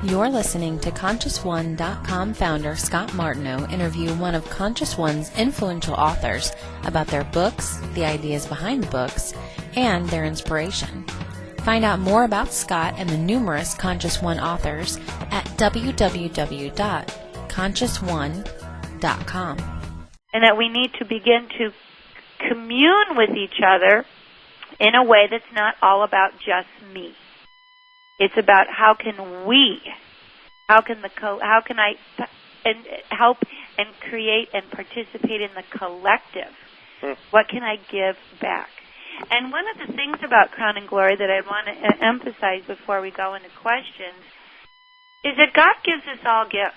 You're listening to ConsciousOne.com founder Scott Martineau interview one of Conscious One's influential authors about their books, the ideas behind the books, and their inspiration. Find out more about Scott and the numerous Conscious One authors at www.ConsciousOne.com. And that we need to begin to commune with each other in a way that's not all about just me. It's about how can I help and create and participate in the collective? What can I give back? And one of the things about Crown and Glory that I want to emphasize before we go into questions is that God gives us all gifts.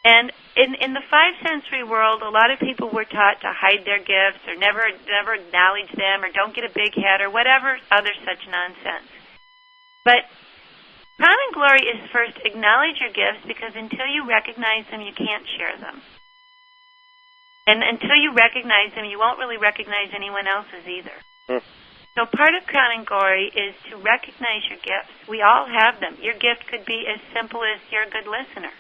And in the five-sensory world, a lot of people were taught to hide their gifts or never acknowledge them or don't get a big head or whatever other such nonsense. But Crown and Glory is first acknowledge your gifts, because until you recognize them, you can't share them. And until you recognize them, you won't really recognize anyone else's either. So part of Crown and Glory is to recognize your gifts. We all have them. Your gift could be as simple as you're a good listener.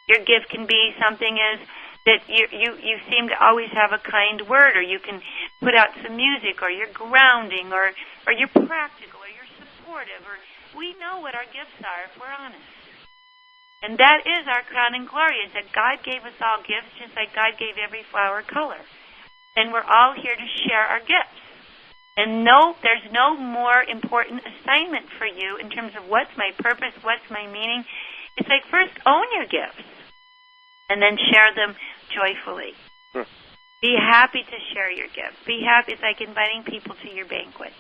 Your gift can be something as that you seem to always have a kind word, or you can put out some music, or you're grounding, or you're practical, or you're supportive, or we know what our gifts are if we're honest. And that is our Crown and Glory, is that God gave us all gifts just like God gave every flower color. And we're all here to share our gifts. And there's no more important assignment for you in terms of what's my purpose, what's my meaning. It's like first own your gifts and then share them joyfully. Be happy to share your gifts. Be happy. It's like inviting people to your banquet.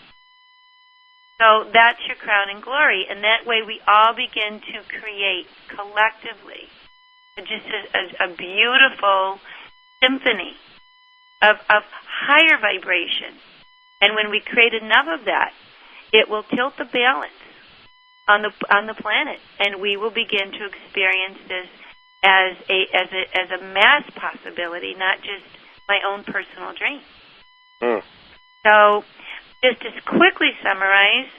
So that's your Crown and Glory, and that way we all begin to create collectively just a beautiful symphony of higher vibration. And when we create enough of that, it will tilt the balance on the planet, and we will begin to experience this as a mass possibility, not just my own personal dream. So, just to quickly summarize,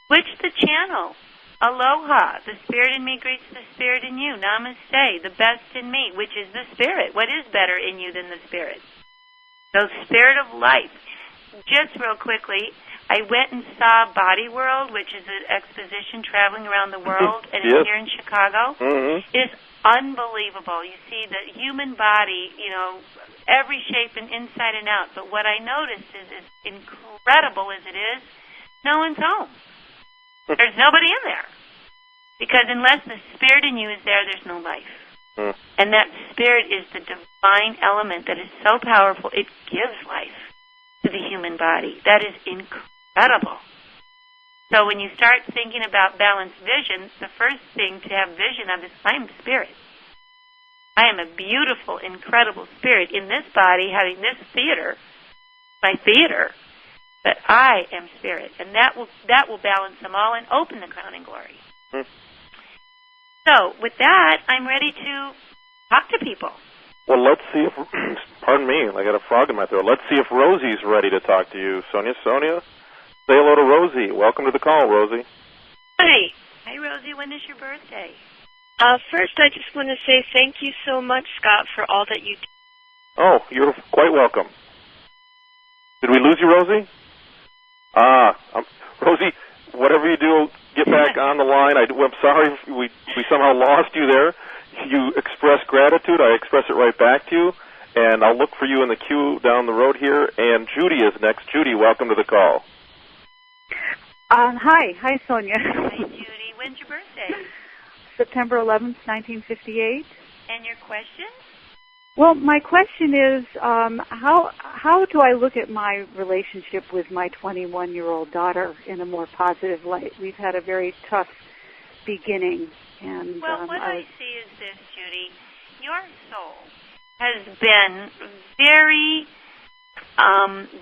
switch the channel. Aloha. The spirit in me greets the spirit in you. Namaste. The best in me, which is the spirit. What is better in you than the spirit? So, spirit of life. Just real quickly, I went and saw Body World, which is an exposition traveling around the world, and it's here in Chicago. It's unbelievable. You see the human body, every shape and inside and out. But what I noticed is, as incredible as it is, no one's home. There's nobody in there. Because unless the spirit in you is there, there's no life. And that spirit is the divine element that is so powerful, it gives life to the human body. That is incredible. So when you start thinking about balanced vision, the first thing to have vision of is I'm spirit. I am a beautiful, incredible spirit in this body, having this theater, my theater, but I am spirit, and that will balance them all and open the Crown and Glory. So with that, I'm ready to talk to people. Well, let's see if, pardon me, I got a frog in my throat. Let's see if Rosie's ready to talk to you. Sonia, say hello to Rosie. Welcome to the call, Rosie. Hi. Hi, Rosie. When is your birthday? First, I just want to say thank you so much, Scott, for all that you do. Oh, you're quite welcome. Did we lose you, Rosie? Rosie, whatever you do, get back on the line. I'm sorry if we somehow lost you there. You expressed gratitude. I express it right back to you. And I'll look for you in the queue down the road here. And Judy is next. Judy, welcome to the call. Hi, Sonia. Hi, Judy. When's your birthday? September 11th, 1958. And your question? Well, my question is, how do I look at my relationship with my 21-year-old daughter in a more positive light? We've had a very tough beginning. And well, what I see is this, Judy. Your soul has been very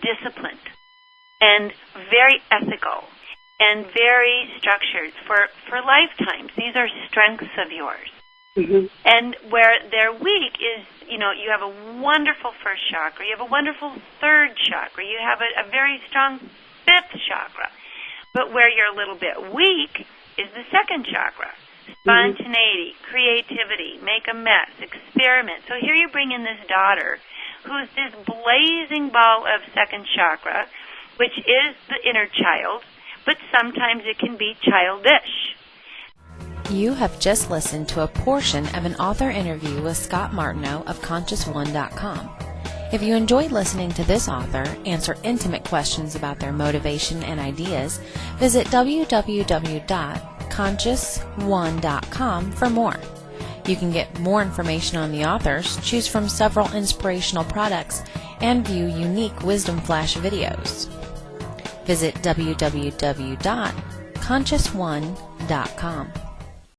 disciplined and very ethical and very structured for lifetimes. These are strengths of yours. And where they're weak is, you have a wonderful first chakra, you have a wonderful third chakra, you have a very strong fifth chakra. But where you're a little bit weak is the second chakra. spontaneity, creativity, make a mess, experiment. So here you bring in this daughter who's this blazing ball of second chakra, which is the inner child, but sometimes it can be childish. You have just listened to a portion of an author interview with Scott Martineau of ConsciousOne.com. If you enjoyed listening to this author answer intimate questions about their motivation and ideas, visit www.ConsciousOne.com for more. You can get more information on the authors, choose from several inspirational products, and view unique Wisdom Flash videos. Visit www.ConsciousOne.com.